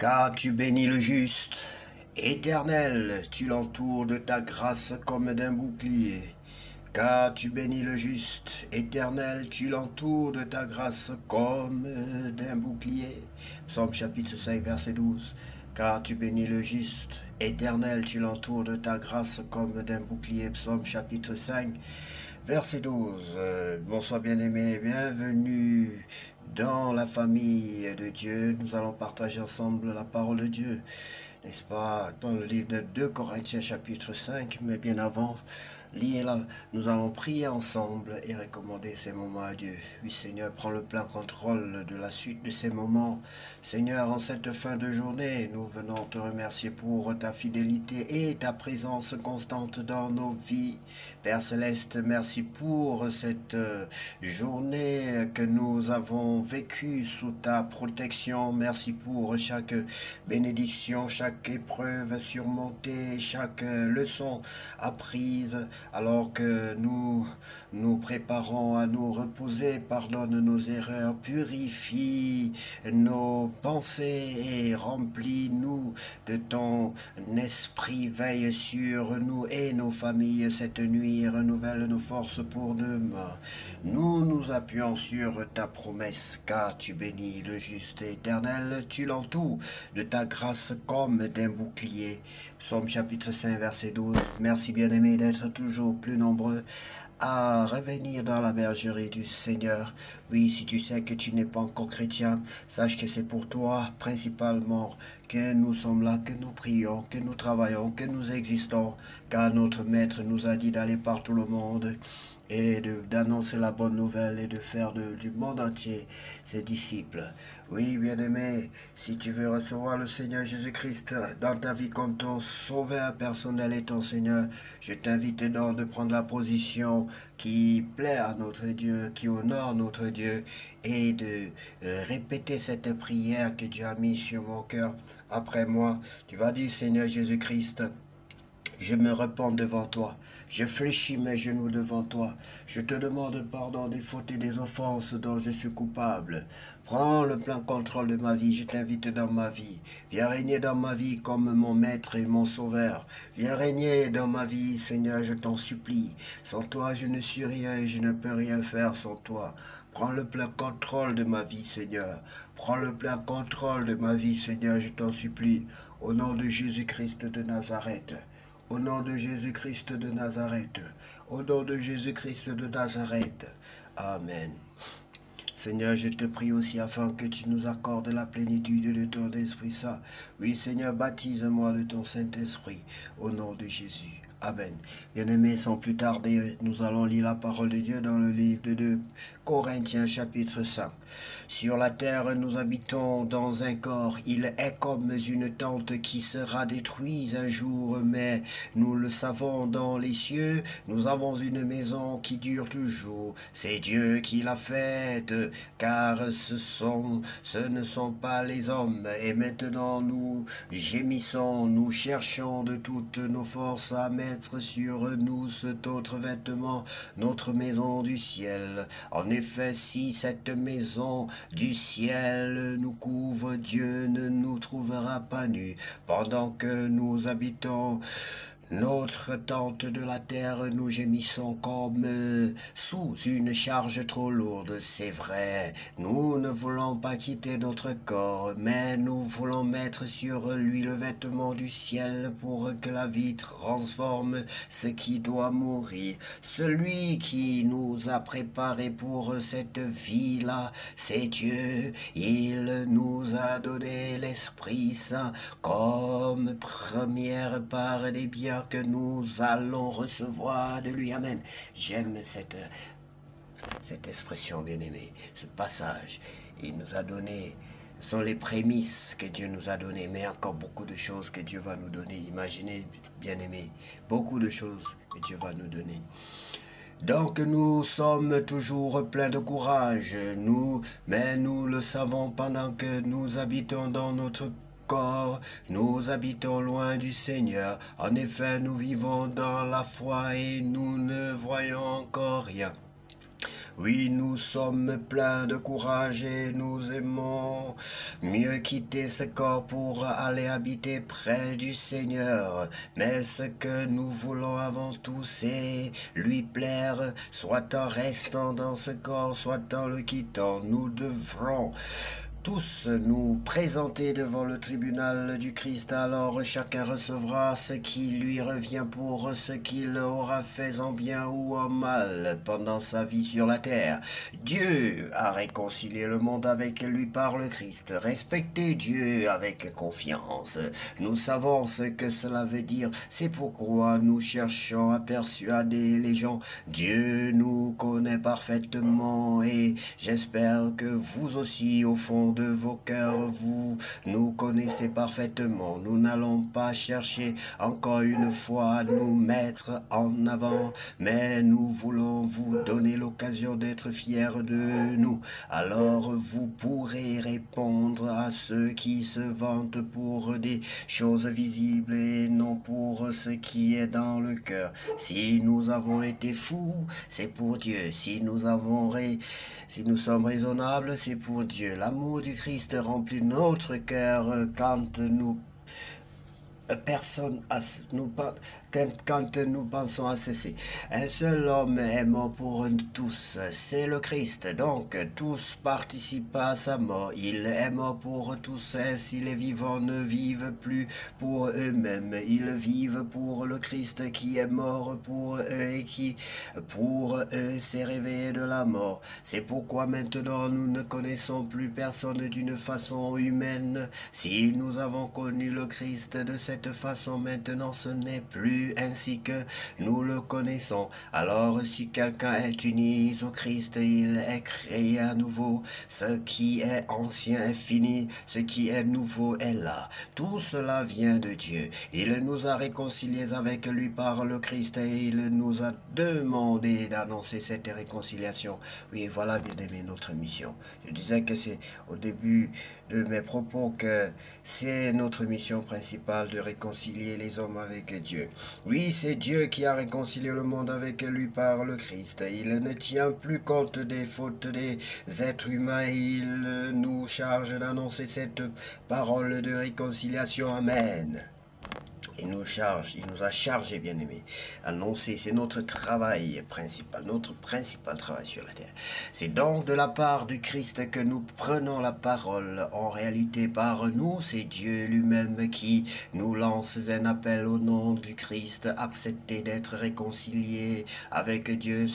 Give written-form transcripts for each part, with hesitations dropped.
Car tu bénis le juste, Éternel, tu l'entoures de ta grâce comme d'un bouclier. Car tu bénis le juste, Éternel, tu l'entoures de ta grâce comme d'un bouclier. Psaume chapitre 5, verset 12. Car tu bénis le juste, Éternel, tu l'entoures de ta grâce comme d'un bouclier. Psaume chapitre 5, verset 12. Bonsoir bien-aimés, bienvenue dans la famille de Dieu. Nous allons partager ensemble la parole de Dieu, n'est-ce pas, dans le livre de 2 Corinthiens chapitre 5, mais bien avant, nous allons prier ensemble et recommander ces moments à Dieu. Oui Seigneur, prends le plein contrôle de la suite de ces moments. Seigneur, en cette fin de journée, nous venons te remercier pour ta fidélité et ta présence constante dans nos vies. Père Céleste, merci pour cette journée que nous avons vécue sous ta protection. Merci pour chaque bénédiction, chaque épreuve surmontée, chaque leçon apprise. Alors que nous nous préparons à nous reposer, pardonne nos erreurs, purifie nos pensées et remplis-nous de ton esprit. Veille sur nous et nos familles cette nuit, renouvelle nos forces pour demain. Nous nous appuyons sur ta promesse, car tu bénis le juste éternel, tu l'entoures de ta grâce comme d'un bouclier. Psaume chapitre 5, verset 12. Merci bien-aimé d'être toujours plus nombreux à revenir dans la bergerie du Seigneur. Oui, si tu sais que tu n'es pas encore chrétien, sache que c'est pour toi principalement que nous sommes là, que nous prions, que nous travaillons, que nous existons, car notre Maître nous a dit d'aller par tout le monde et d'annoncer la bonne nouvelle et de faire du monde entier ses disciples. Oui, bien-aimé, si tu veux recevoir le Seigneur Jésus-Christ dans ta vie comme ton sauveur personnel et ton Seigneur, je t'invite donc de prendre la position qui plaît à notre Dieu, qui honore notre Dieu, et de répéter cette prière que Dieu a mise sur mon cœur. Après moi, tu vas dire, Seigneur Jésus-Christ, je me repens devant toi. Je fléchis mes genoux devant toi. Je te demande pardon des fautes et des offenses dont je suis coupable. Prends le plein contrôle de ma vie. Je t'invite dans ma vie. Viens régner dans ma vie comme mon maître et mon sauveur. Viens régner dans ma vie, Seigneur, je t'en supplie. Sans toi, je ne suis rien et je ne peux rien faire sans toi. Prends le plein contrôle de ma vie, Seigneur. Prends le plein contrôle de ma vie, Seigneur, je t'en supplie. Au nom de Jésus-Christ de Nazareth. Au nom de Jésus-Christ de Nazareth. Au nom de Jésus-Christ de Nazareth. Amen. Seigneur, je te prie aussi afin que tu nous accordes la plénitude de ton Esprit Saint. Oui, Seigneur, baptise-moi de ton Saint-Esprit. Au nom de Jésus. Amen. Bien-aimés, sans plus tarder, nous allons lire la parole de Dieu dans le livre de 2 Corinthiens chapitre 5. Sur la terre, nous habitons dans un corps. Il est comme une tente qui sera détruite un jour, mais nous le savons dans les cieux. Nous avons une maison qui dure toujours. C'est Dieu qui l'a faite, car ce ne sont pas les hommes. Et maintenant, nous gémissons, nous cherchons de toutes nos forces à mettre sur nous cet autre vêtement, notre maison du ciel. En effet, si cette maison du ciel nous couvre, Dieu ne nous trouvera pas nus. Pendant que nous habitons notre tente de la terre, nous gémissons comme sous une charge trop lourde. C'est vrai, nous ne voulons pas quitter notre corps, mais nous voulons mettre sur lui le vêtement du ciel pour que la vie transforme ce qui doit mourir. Celui qui nous a préparés pour cette vie-là, c'est Dieu. Il nous a donné l'Esprit Saint comme première part des biens que nous allons recevoir de lui. Amen. J'aime cette expression, bien-aimée, ce passage. Il nous a donné, ce sont les prémices que Dieu nous a données, mais encore beaucoup de choses que Dieu va nous donner. Imaginez, bien-aimés, beaucoup de choses que Dieu va nous donner. Donc nous sommes toujours pleins de courage, mais nous le savons pendant que nous habitons dans notre corps, nous habitons loin du Seigneur. En effet, nous vivons dans la foi et nous ne voyons encore rien. Oui, nous sommes pleins de courage et nous aimons mieux quitter ce corps pour aller habiter près du Seigneur. Mais ce que nous voulons avant tout, c'est lui plaire, soit en restant dans ce corps, soit en le quittant. Nous devrons tous nous présenter devant le tribunal du Christ, alors chacun recevra ce qui lui revient pour ce qu'il aura fait en bien ou en mal pendant sa vie sur la terre. Dieu a réconcilié le monde avec lui par le Christ. Respectez Dieu avec confiance. Nous savons ce que cela veut dire. C'est pourquoi nous cherchons à persuader les gens. Dieu nous connaît parfaitement et j'espère que vous aussi, au fond de vos cœurs, vous nous connaissez parfaitement. Nous n'allons pas chercher encore une fois à nous mettre en avant, mais nous voulons vous donner l'occasion d'être fiers de nous. Alors vous pourrez répondre à ceux qui se vantent pour des choses visibles et non pour ce qui est dans le cœur. Si nous avons été fous, c'est pour Dieu. Si nous sommes raisonnables, c'est pour Dieu. L'amour du Christ remplit notre cœur quand nous quand nous pensons à ceci. Un seul homme est mort pour tous, c'est le Christ. Donc tous participent à sa mort. Il est mort pour tous, ainsi les vivants ne vivent plus pour eux-mêmes. Ils vivent pour le Christ qui est mort pour eux et qui pour eux s'est réveillé de la mort. C'est pourquoi maintenant nous ne connaissons plus personne d'une façon humaine. Si nous avons connu le Christ de cette façon, maintenant ce n'est plus ainsi que nous le connaissons. Alors si quelqu'un est uni au Christ, il est créé à nouveau. Ce qui est ancien est fini, ce qui est nouveau est là. Tout cela vient de Dieu. Il nous a réconciliés avec lui par le Christ et il nous a demandé d'annoncer cette réconciliation. Oui, voilà, bien aimé, notre mission. Je disais que c'est au début de mes propos que c'est notre mission principale de réconcilier les hommes avec Dieu. Oui, c'est Dieu qui a réconcilié le monde avec lui par le Christ. Il ne tient plus compte des fautes des êtres humains. Il nous charge d'annoncer cette parole de réconciliation. Amen. Il nous a chargé, bien aimé. Annoncer, c'est notre travail principal, notre principal travail sur la terre. C'est donc de la part du Christ que nous prenons la parole. En réalité, par nous, c'est Dieu lui-même qui nous lance un appel au nom du Christ. Accepter d'être réconciliés avec Dieu,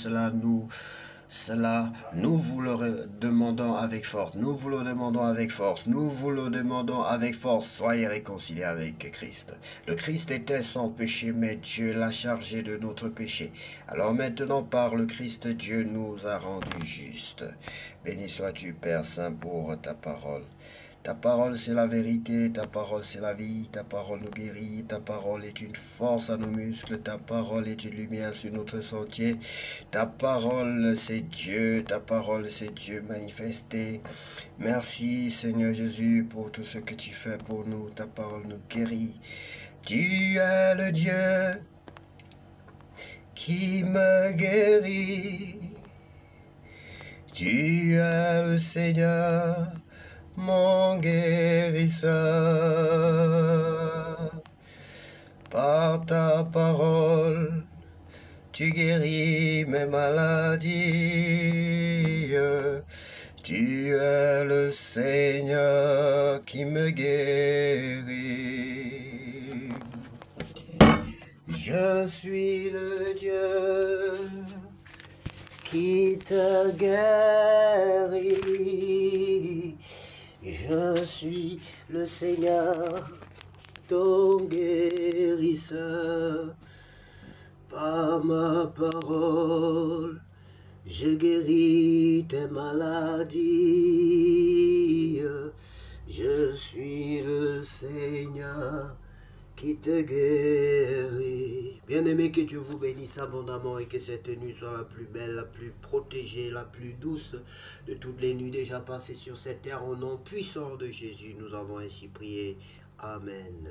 nous vous le demandons avec force. Nous vous le demandons avec force. Nous vous le demandons avec force. Soyez réconciliés avec Christ. Le Christ était sans péché, mais Dieu l'a chargé de notre péché. Alors maintenant, par le Christ, Dieu nous a rendus justes. Béni sois-tu, Père Saint, pour ta parole. Ta parole, c'est la vérité, ta parole, c'est la vie, ta parole nous guérit, ta parole est une force à nos muscles, ta parole est une lumière sur notre sentier, ta parole, c'est Dieu, ta parole, c'est Dieu manifesté. Merci, Seigneur Jésus, pour tout ce que tu fais pour nous, ta parole nous guérit. Tu es le Dieu qui me guérit, tu es le Seigneur, mon guérisseur. Par ta parole, tu guéris mes maladies. Tu es le Seigneur qui me guérit. Je suis le Dieu qui te guérit. Je suis le Seigneur, ton guérisseur. Par ma parole, je guéris tes maladies. Je suis le Seigneur qui te guérit. Bien-aimé, que Dieu vous bénisse abondamment et que cette nuit soit la plus belle, la plus protégée, la plus douce de toutes les nuits déjà passées sur cette terre. Au nom puissant de Jésus, nous avons ainsi prié. Amen.